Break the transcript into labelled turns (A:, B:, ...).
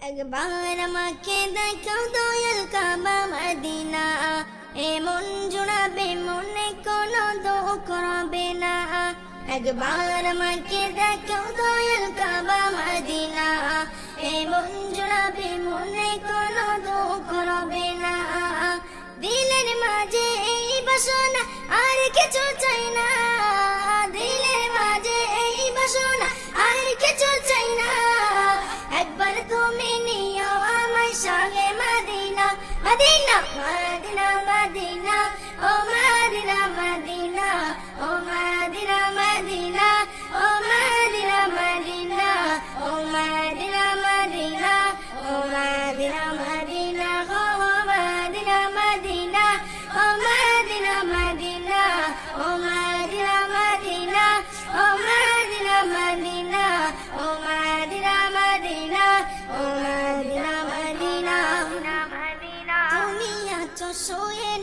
A: একবার আমাকে দেখাও দয়াল কাবা মদিনা, এমন জুড়াবে মনে কোনো দুঃখ রবে না। একবার আমাকে দেখাও দয়াল কাবা মদিনা, এমন জুড়াবে মনে কোনো দুঃখ রবে না। দিলের মাঝে এই বাসনা আর কিছু চাই না, দিলের মাঝে এই বাসনা আর কিছু চাই না। একবার তুমি নিও আমার সঙ্গে মদিনা, মদিনা মদিনা মদিনা, ও মদিনা মদিনা, ও মদিনা মদিনা, ও মদিনা মদিনা, ও মদিনা মদিনা, ও মদিনা মদিনা, ও মদিনা মদিনা, ও মদিনা মদিনা, ও মদিনা মদিনা, ও মদিনা মদিনা, ও মদিনা মদিনা, ও মদিনা মদিনা। তুমি আছো শুয়ে